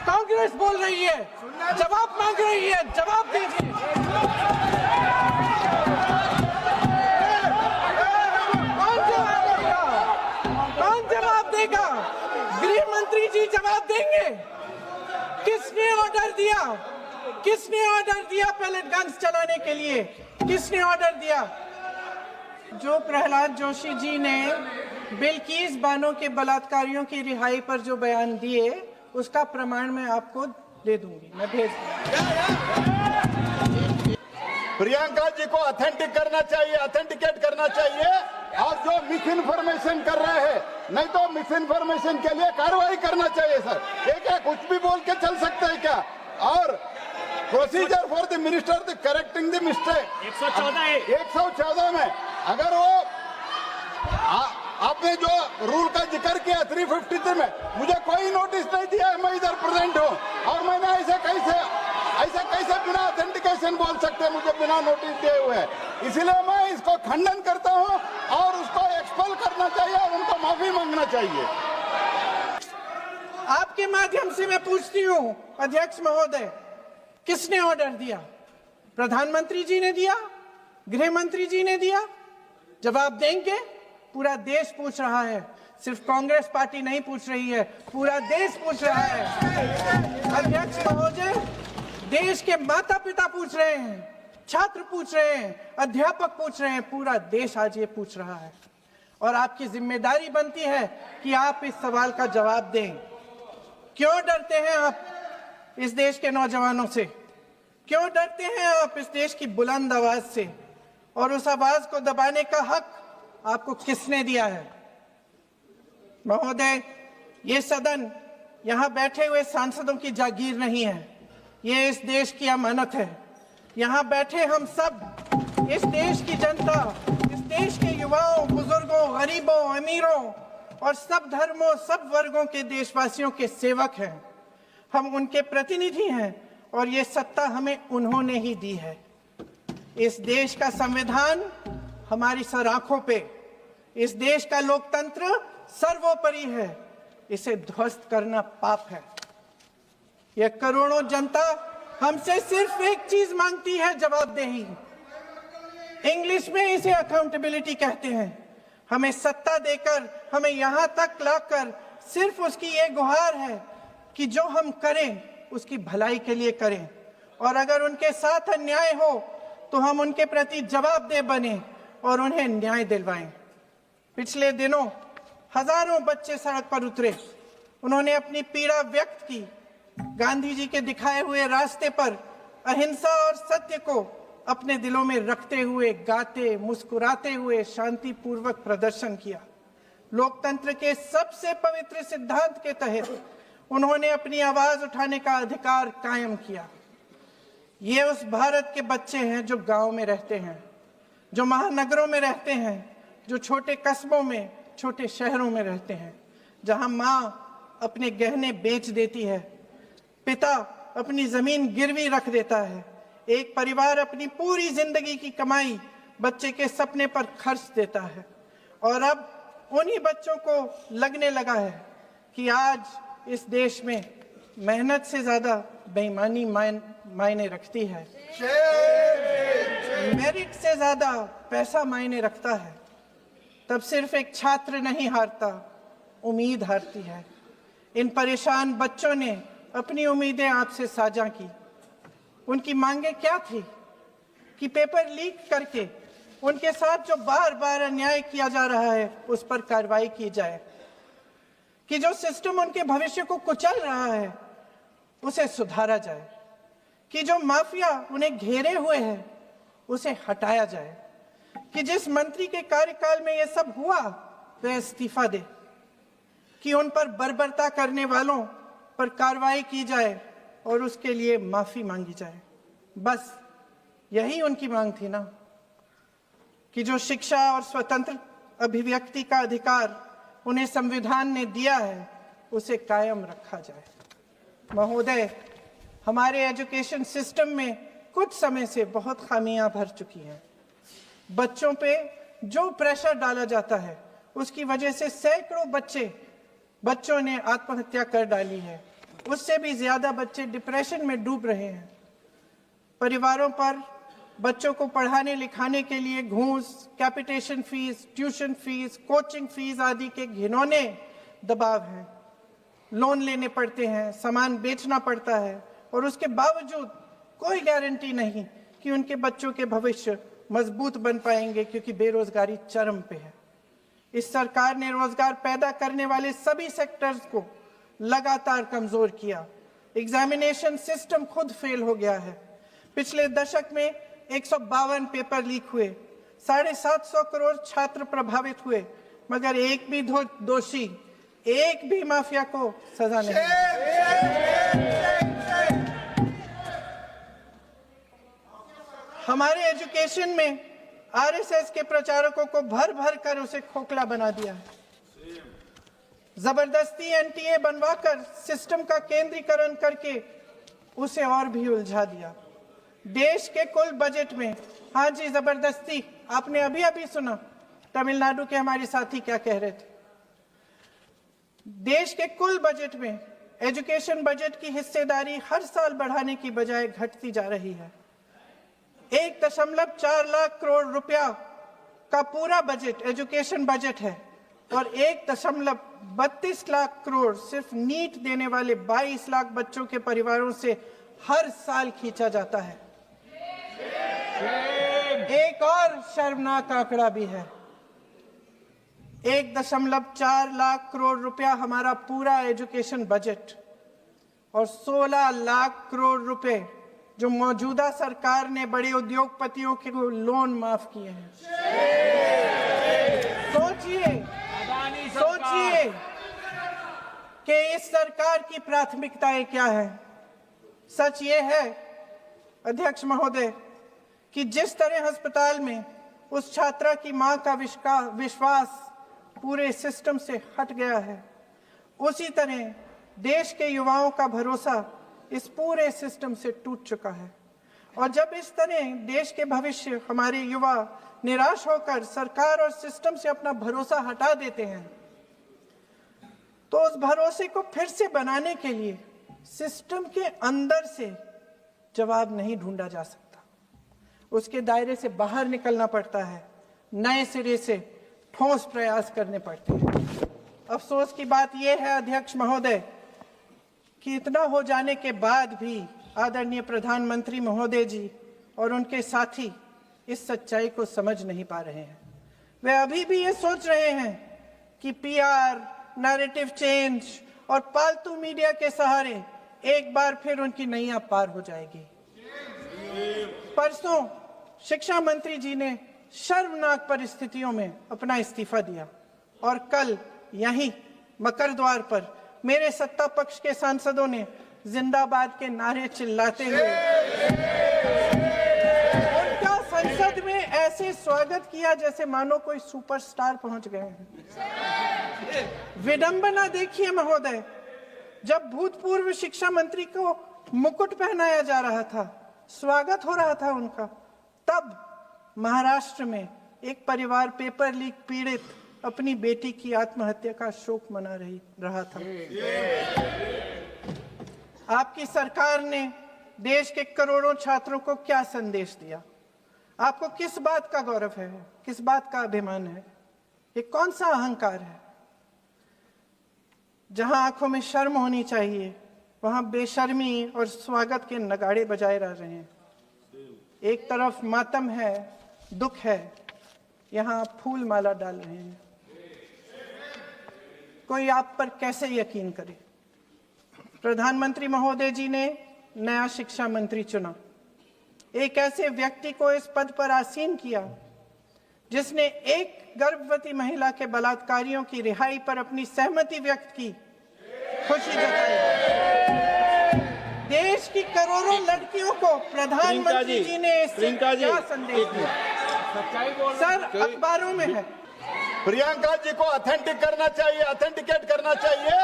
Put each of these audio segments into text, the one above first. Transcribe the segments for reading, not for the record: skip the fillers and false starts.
कांग्रेस बोल रही है, जवाब मांग रही है, जवाब दीजिए। कौन जवाब देगा? गृह मंत्री जी जवाब देंगे। किसने ऑर्डर दिया? किसने ऑर्डर दिया पैलेट गन्स चलाने के लिए? किसने ऑर्डर दिया? जो प्रहलाद जोशी जी ने बिल्किस बानो के बलात्कारियों की रिहाई पर जो बयान दिए, उसका प्रमाण मैं आपको दे दूंगी, मैं भेज दूंगी। प्रियंका जी को ऑथेंटिक करना चाहिए, ऑथेंटिकेट करना चाहिए, और जो मिस इन्फॉर्मेशन कर रहे हैं, नहीं तो मिस इन्फॉर्मेशन के लिए कार्रवाई करना चाहिए सर। ये क्या कुछ भी बोल के चल सकते हैं क्या? और procedure for the minister the correcting the mistake 114 में अगर वो आपने जो रूल का जिक्र किया 353 में, मुझे कोई नोटिस नहीं दिया है, मैं इधर प्रेजेंट हूँ, और मैंने ऐसे कैसे बिना ऑथेंटिकेशन बोल सकते, मुझे बिना नोटिस दिए हुए। इसलिए मैं इसको खंडन करता हूँ और उसको एक्सपेल करना चाहिए और उनको माफी मांगना चाहिए। आपके माध्यम से मैं पूछती हूँ अध्यक्ष महोदय, किसने ऑर्डर दिया? प्रधानमंत्री जी ने दिया? गृह मंत्री जी ने दिया? जवाब देंगे? पूरा देश पूछ रहा है, सिर्फ कांग्रेस पार्टी नहीं पूछ रही है, पूरा देश पूछ रहा है। अध्यक्ष महोदय, देश के माता पिता पूछ रहे हैं, छात्र पूछ रहे हैं, अध्यापक पूछ रहे हैं, पूरा देश आज ये पूछ रहा है, और आपकी जिम्मेदारी बनती है कि आप इस सवाल का जवाब दें। क्यों डरते हैं आप इस देश के नौजवानों से? क्यों डरते हैं आप इस देश की बुलंद आवाज से? और उस आवाज को दबाने का हक आपको किसने दिया है? महोदय, ये सदन यहाँ बैठे हुए सांसदों की जागीर नहीं है, ये इस देश की अमानत है। यहाँ बैठे हम सब इस देश की जनता, इस देश के युवाओं, बुजुर्गों, गरीबों, अमीरों और सब धर्मों, सब वर्गों के देशवासियों के सेवक हैं। हम उनके प्रतिनिधि हैं और ये सत्ता हमें उन्होंने ही दी है। इस देश का संविधान हमारी सर आंखों पे, इस देश का लोकतंत्र सर्वोपरि है, इसे ध्वस्त करना पाप है। यह करोड़ों जनता हमसे सिर्फ एक चीज मांगती है, जवाबदेही। इंग्लिश में इसे अकाउंटेबिलिटी कहते हैं। हमें सत्ता देकर, हमें यहां तक लाकर सिर्फ उसकी ये गुहार है कि जो हम करें उसकी भलाई के लिए करें, और अगर उनके साथ अन्याय हो तो हम उनके प्रति जवाबदेह बने और उन्हें न्याय दिलवाएं। पिछले दिनों हजारों बच्चे सड़क पर उतरे, उन्होंने अपनी पीड़ा व्यक्त की। गांधी जी के दिखाए हुए रास्ते पर अहिंसा और सत्य को अपने दिलों में रखते हुए गाते, मुस्कुराते हुए शांतिपूर्वक प्रदर्शन किया। लोकतंत्र के सबसे पवित्र सिद्धांत के तहत उन्होंने अपनी आवाज उठाने का अधिकार कायम किया। ये उस भारत के बच्चे हैं जो गांव में रहते हैं, जो महानगरों में रहते हैं, जो छोटे कस्बों में, छोटे शहरों में रहते हैं, जहां माँ अपने गहने बेच देती है, पिता अपनी जमीन गिरवी रख देता है, एक परिवार अपनी पूरी जिंदगी की कमाई बच्चे के सपने पर खर्च देता है। और अब उन्हीं बच्चों को लगने लगा है कि आज इस देश में मेहनत से ज्यादा बेईमानी मायने रखती है, मेरिट से ज्यादा पैसा मायने रखता है। तब सिर्फ एक छात्र नहीं हारता, उम्मीद हारती है। इन परेशान बच्चों ने अपनी उम्मीदें आपसे साझा की। उनकी मांगे क्या थी? कि पेपर लीक करके उनके साथ जो बार बार अन्याय किया जा रहा है उस पर कार्रवाई की जाए, कि जो सिस्टम उनके भविष्य को कुचल रहा है उसे सुधारा जाए, कि जो माफिया उन्हें घेरे हुए है उसे हटाया जाए, कि जिस मंत्री के कार्यकाल में यह सब हुआ वह इस्तीफा दे, कि उन पर बर्बरता करने वालों पर कार्रवाई की जाए और उसके लिए माफी मांगी जाए। बस यही उनकी मांग थी ना, कि जो शिक्षा और स्वतंत्र अभिव्यक्ति का अधिकार उन्हें संविधान ने दिया है उसे कायम रखा जाए। महोदय, हमारे एजुकेशन सिस्टम में कुछ समय से बहुत खामियां भर चुकी हैं। बच्चों पे जो प्रेशर डाला जाता है उसकी वजह से सैकड़ों बच्चों ने आत्महत्या कर डाली है। उससे भी ज्यादा बच्चे डिप्रेशन में डूब रहे हैं। परिवारों पर बच्चों को पढ़ाने लिखाने के लिए घूस, capitation fees, tuition fees, coaching fees आदि के घिनौने दबाव हैं। लोन लेने पड़ते हैं, सामान बेचना पड़ता है और उसके बावजूद कोई गारंटी नहीं कि उनके बच्चों के भविष्य मजबूत बन पाएंगे, क्योंकि बेरोजगारी चरम पे है। इस सरकार ने रोजगार पैदा करने वाले सभी सेक्टर्स को लगातार कमजोर किया। एग्जामिनेशन सिस्टम खुद फेल हो गया है। पिछले दशक में 152 पेपर लीक हुए, 750 करोड़ छात्र प्रभावित हुए, मगर एक भी दोषी, एक भी माफिया को सजा नहीं। हमारे एजुकेशन में आरएसएस के प्रचारकों को भर भर कर उसे खोखला बना दिया है। जबरदस्ती एनटीए बनवाकर सिस्टम का केंद्रीकरण करके उसे और भी उलझा दिया। देश के कुल बजट में, हाँ जी जबरदस्ती, आपने अभी अभी सुना तमिलनाडु के हमारे साथी क्या कह रहे थे। देश के कुल बजट में एजुकेशन बजट की हिस्सेदारी हर साल बढ़ाने की बजाय घटती जा रही है। 1.4 लाख करोड़ रुपया का पूरा बजट एजुकेशन बजट है और 1.32 लाख करोड़ सिर्फ नीट देने वाले 22 लाख बच्चों के परिवारों से हर साल खींचा जाता है। एक और शर्मनाक आंकड़ा भी है। 1.4 लाख करोड़ रुपया हमारा पूरा एजुकेशन बजट और 16 लाख करोड़ रुपए जो मौजूदा सरकार ने बड़े उद्योगपतियों के लोन माफ किए हैं। सोचिए कि इस सरकार की प्राथमिकताएं क्या है। सच ये है अध्यक्ष महोदय कि जिस तरह अस्पताल में उस छात्रा की मां का विश्वास पूरे सिस्टम से हट गया है, उसी तरह देश के युवाओं का भरोसा इस पूरे सिस्टम से टूट चुका है। और जब इस तरह देश के भविष्य, हमारे युवा निराश होकर सरकार और सिस्टम से अपना भरोसा हटा देते हैं, तो उस भरोसे को फिर से बनाने के लिए सिस्टम के अंदर से जवाब नहीं ढूंढा जा सकता। उसके दायरे से बाहर निकलना पड़ता है, नए सिरे से ठोस प्रयास करने पड़ते हैं। अफसोस की बात यह है अध्यक्ष महोदय कि इतना हो जाने के बाद भी आदरणीय प्रधानमंत्री महोदय जी और उनके साथी इस सच्चाई को समझ नहीं पा रहे हैं। वे अभी भी ये सोच रहे हैं कि पीआर, नैरेटिव चेंज और पालतू मीडिया के सहारे एक बार फिर उनकी नैया पार हो जाएगी। परसों शिक्षा मंत्री जी ने शर्मनाक परिस्थितियों में अपना इस्तीफा दिया और कल यहीं मकरद्वार पर मेरे सत्ता पक्ष के सांसदों ने जिंदाबाद के नारे चिल्लाते हुए उनका संसद में ऐसे स्वागत किया जैसे मानो कोई सुपरस्टार पहुंच गए हैं। विडंबना देखिए महोदय, जब भूतपूर्व शिक्षा मंत्री को मुकुट पहनाया जा रहा था, स्वागत हो रहा था उनका, तब महाराष्ट्र में एक परिवार पेपर लीक पीड़ित अपनी बेटी की आत्महत्या का शोक मना रहा था। आपकी सरकार ने देश के करोड़ों छात्रों को क्या संदेश दिया? आपको किस बात का गौरव है, किस बात का अभिमान है? ये कौन सा अहंकार है? जहां आंखों में शर्म होनी चाहिए, वहां बेशर्मी और स्वागत के नगाड़े बजाए रह रहे हैं। एक तरफ मातम है, दुख है, यहां फूल माला डाल रहे हैं। कोई आप पर कैसे यकीन करे? प्रधानमंत्री महोदय जी ने नया शिक्षा मंत्री चुना, एक ऐसे व्यक्ति को इस पद पर आसीन किया जिसने एक गर्भवती महिला के बलात्कारियों की रिहाई पर अपनी सहमति व्यक्त की, खुशी जताई। देश की करोड़ों लड़कियों को प्रधानमंत्री जी ने क्या संदेश दिया? सर, अखबारों में है। प्रियंका जी को ऑथेंटिक करना चाहिए, ऑथेंटिकेट करना चाहिए,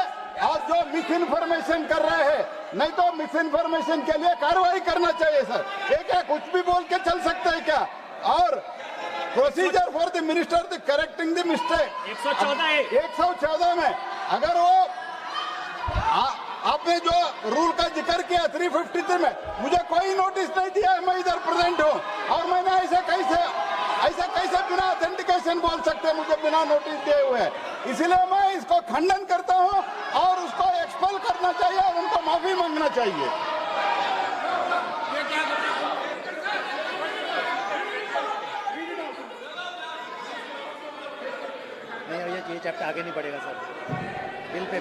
और जो मिस इन्फॉर्मेशन कर रहे हैं, नहीं तो मिस इन्फॉर्मेशन के लिए कार्रवाई करना चाहिए सर। ये क्या कुछ भी बोल के चल सकता है क्या? और procedure for the minister the correcting the mistake 114 में अगर वो आपने जो रूल का जिक्र किया 353 में, मुझे कोई नोटिस नहीं दिया है, मैं इधर प्रेजेंट हूँ और मैंने ऐसे कैसे बिना ऑथेंटिकेशन बोल सकते मुझे बिना नोटिस दिए हुए। इसलिए मैं इसको खंडन करता हूँ और उसको एक्सपेल करना चाहिए और उनको माफी मांगना चाहिए। ये चैप्टर आगे नहीं बढ़ेगा sir. Bill pay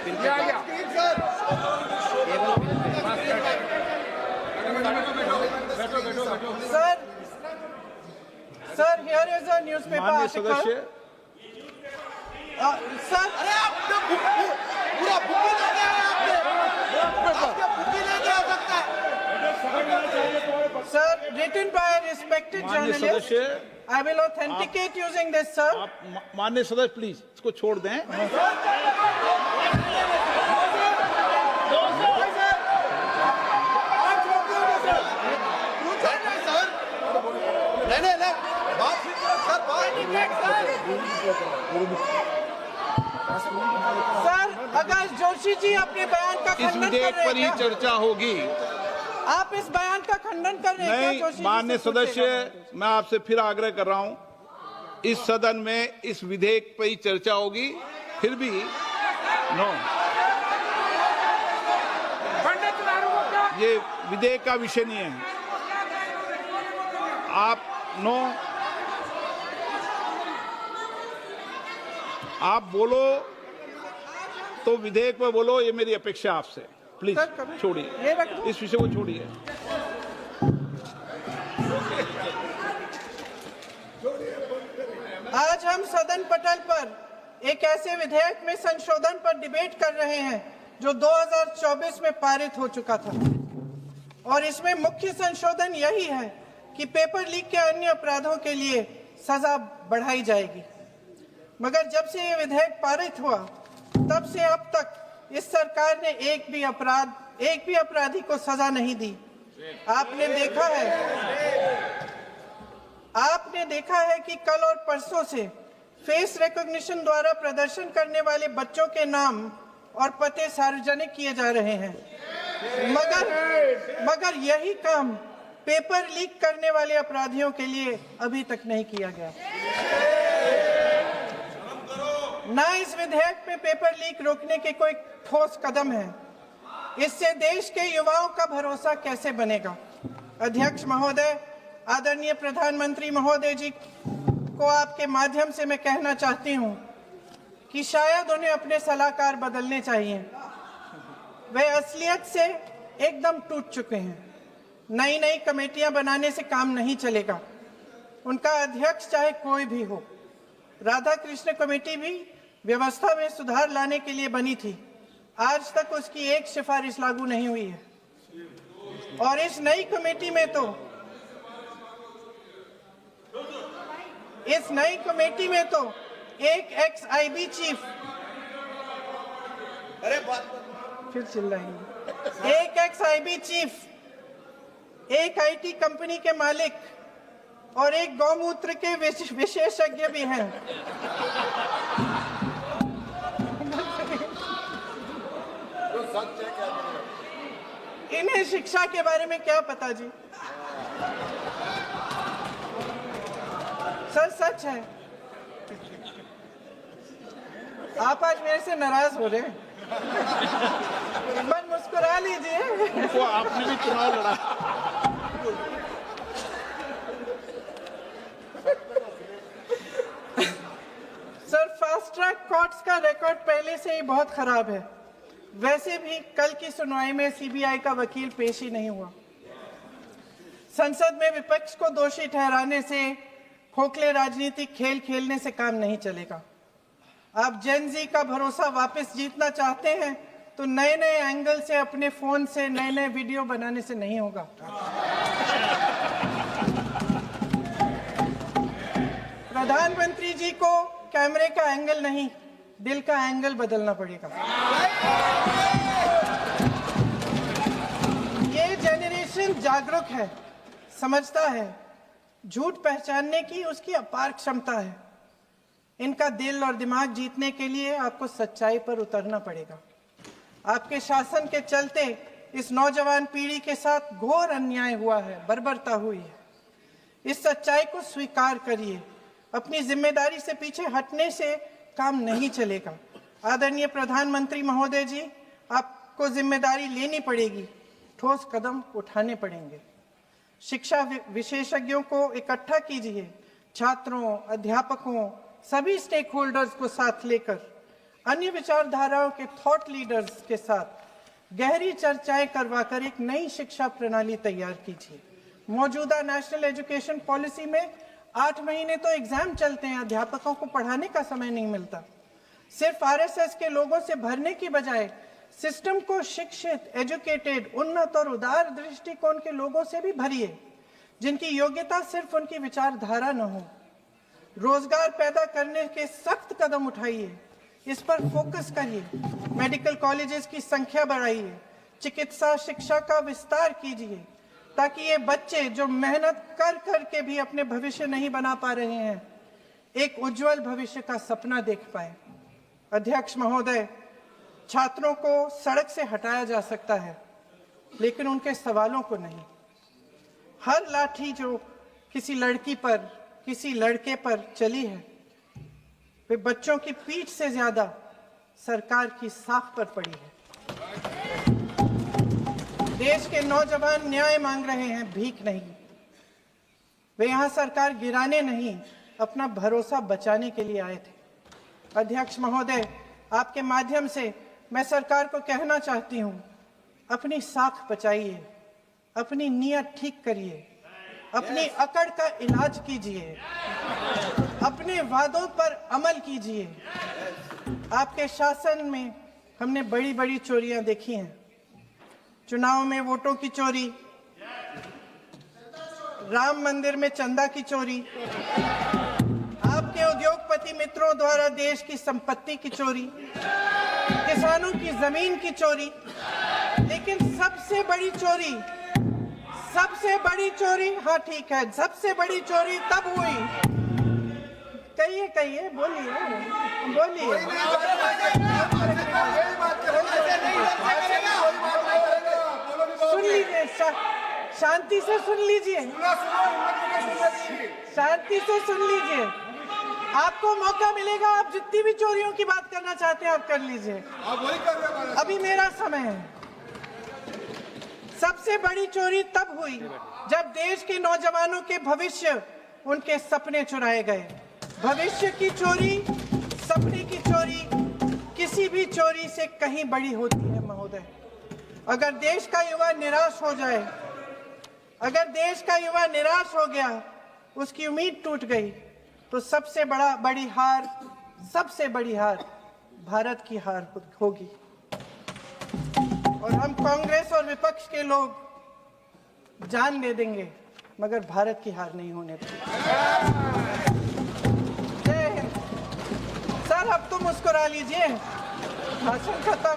sir here is a newspaper माननीय आर्टिकल। सदस्य, सर अरे आपने पूरा बुक ले गया है, आपने बुक ले गया सकता है। Sir written by a respected माननीय journalist. सदस्य, I will authenticate using this, sir. आप माननीय सदस्य प्लीज इसको छोड़ दें। नहीं बात सर सर आकाश जोशी जी अपने बयान का इस खंडन कर विधेयक रहे पर ही हैं क्या? चर्चा होगी। आप इस बयान का खंडन कर रहे हैं क्या नहीं, जोशी जी? माननीय से पूछेगा। सदस्य, मैं आपसे फिर आग्रह कर रहा हूं, इस सदन में इस विधेयक पर ही चर्चा होगी। फिर भी नो, ये विधेयक का विषय नहीं है। आप नो, आप बोलो तो विधेयक पे बोलो, ये मेरी अपेक्षा आपसे। प्लीज सर, कभी- छोड़िए, ये रख दो। इस विषय को छोड़िए। आज हम सदन पटल पर एक ऐसे विधेयक में संशोधन पर डिबेट कर रहे हैं जो 2024 में पारित हो चुका था और इसमें मुख्य संशोधन यही है कि पेपर लीक के अन्य अपराधों के लिए सजा बढ़ाई जाएगी। मगर जब से ये विधेयक पारित हुआ तब से अब तक इस सरकार ने एक भी अपराधी को सजा नहीं दी। आपने देखा है कि कल और परसों से फेस रिकॉग्निशन द्वारा प्रदर्शन करने वाले बच्चों के नाम और पते सार्वजनिक किए जा रहे हैं, मगर यही काम पेपर लीक करने वाले अपराधियों के लिए अभी तक नहीं किया गया। ना इस विधेयक पे पेपर लीक रोकने के कोई ठोस कदम है। इससे देश के युवाओं का भरोसा कैसे बनेगा? अध्यक्ष महोदय, आदरणीय प्रधानमंत्री महोदय जी को आपके माध्यम से मैं कहना चाहती हूं कि शायद उन्हें अपने सलाहकार बदलने चाहिए। वे असलियत से एकदम टूट चुके हैं। नई कमेटियां बनाने से काम नहीं चलेगा। उनका अध्यक्ष चाहे कोई भी हो। राधा कृष्ण कमेटी भी व्यवस्था में सुधार लाने के लिए बनी थी। आज तक उसकी एक सिफारिश लागू नहीं हुई है और इस नई कमेटी में तो एक एक्स-आईबी चीफ, फिर चिल्लाएंगे, एक एक्स-आईबी चीफ, एक आईटी कंपनी के मालिक और एक गौमूत्र के विशेषज्ञ भी हैं। इन्हें शिक्षा के बारे में क्या पता जी? सर सच है। आप आज मेरे से नाराज हो रहे हैं। बस मुस्कुरा लीजिए। उनको आपने भी चुनाव लड़ा। सर फास्ट ट्रैक कोर्ट्स का रिकॉर्ड पहले से ही बहुत खराब है। वैसे भी कल की सुनवाई में सीबीआई का वकील पेश ही नहीं हुआ। संसद में विपक्ष को दोषी ठहराने से, खोखले राजनीतिक खेल खेलने से काम नहीं चलेगा। आप जेन जी का भरोसा वापस जीतना चाहते हैं तो नए एंगल से, अपने फोन से नए वीडियो बनाने से नहीं होगा। प्रधानमंत्री जी को कैमरे का एंगल नहीं, दिल का एंगल बदलना पड़ेगा। ये जेनरेशन जागरूक है, समझता है। झूठ पहचानने की उसकी अपार क्षमता है। इनका दिल और दिमाग जीतने के लिए आपको सच्चाई पर उतरना पड़ेगा। आपके शासन के चलते इस नौजवान पीढ़ी के साथ घोर अन्याय हुआ है, बर्बरता हुई है। इस सच्चाई को स्वीकार करिए। अपनी जिम्मेदारी से पीछे हटने से काम नहीं चलेगा। आदरणीय प्रधानमंत्री महोदय जी, आपको जिम्मेदारी लेनी पड़ेगी, ठोस कदम उठाने पड़ेंगे। शिक्षा विशेषज्ञों को इकट्ठा कीजिए, छात्रों, अध्यापकों, सभी स्टेक होल्डर्स को साथ लेकर, अन्य विचारधाराओं के थॉट लीडर्स के साथ गहरी चर्चाएं करवाकर एक नई शिक्षा प्रणाली तैयार कीजिए। मौजूदा नेशनल एजुकेशन पॉलिसी में 8 महीने तो एग्जाम चलते हैं, अध्यापकों को पढ़ाने का समय नहीं मिलता। सिर्फ आरएसएस के लोगों से भरने की बजाय सिस्टम को शिक्षित, एजुकेटेड, उन्नत और उदार दृष्टिकोण के लोगों से भी भरिए, जिनकी योग्यता सिर्फ उनकी विचारधारा न हो। रोजगार पैदा करने के सख्त कदम उठाइए, इस पर फोकस करिए। मेडिकल कॉलेजेस की संख्या बढ़ाइए, चिकित्सा शिक्षा का विस्तार कीजिए, ताकि ये बच्चे जो मेहनत कर कर के भी अपने भविष्य नहीं बना पा रहे हैं, एक उज्जवल भविष्य का सपना देख पाए। अध्यक्ष महोदय, छात्रों को सड़क से हटाया जा सकता है, लेकिन उनके सवालों को नहीं। हर लाठी जो किसी लड़की पर, किसी लड़के पर चली है, वे बच्चों की पीठ से ज्यादा सरकार की साख पर पड़ी है। देश के नौजवान न्याय मांग रहे हैं, भीख नहीं। वे यहां सरकार गिराने नहीं, अपना भरोसा बचाने के लिए आए थे। अध्यक्ष महोदय, आपके माध्यम से मैं सरकार को कहना चाहती हूं, अपनी साख बचाइए, अपनी नीयत ठीक करिए, अपनी अकड़ का इलाज कीजिए, अपने वादों पर अमल कीजिए। आपके शासन में हमने बड़ी बड़ी चोरियां देखी हैं। चुनाव में वोटों की चोरी, राम मंदिर में चंदा की चोरी, आपके उद्योगपति मित्रों द्वारा देश की संपत्ति की चोरी, किसानों की जमीन की चोरी, लेकिन सबसे बड़ी चोरी, हाँ ठीक है, सबसे बड़ी चोरी तब हुई। कहिए, बोलिए। सुन लीजिए, शांति से सुन लीजिए, शांति से सुन लीजिए। आपको मौका मिलेगा, आप जितनी भी चोरियों की बात करना चाहते हैं आप कर लीजिए, अभी मेरा समय है। सबसे बड़ी चोरी तब हुई जब देश के नौजवानों के भविष्य, उनके सपने चुराए गए। भविष्य की चोरी, सपने की चोरी किसी भी चोरी से कहीं बड़ी होती है महोदय। अगर देश का युवा निराश हो जाए, अगर देश का युवा निराश हो गया, उसकी उम्मीद टूट गई, तो सबसे बड़ी हार भारत की हार होगी। और हम कांग्रेस और विपक्ष के लोग जान दे देंगे, मगर भारत की हार नहीं होने देंगे। जय हिंद। सर, अब तो मुस्कुरा लीजिए, भाषण खत्म।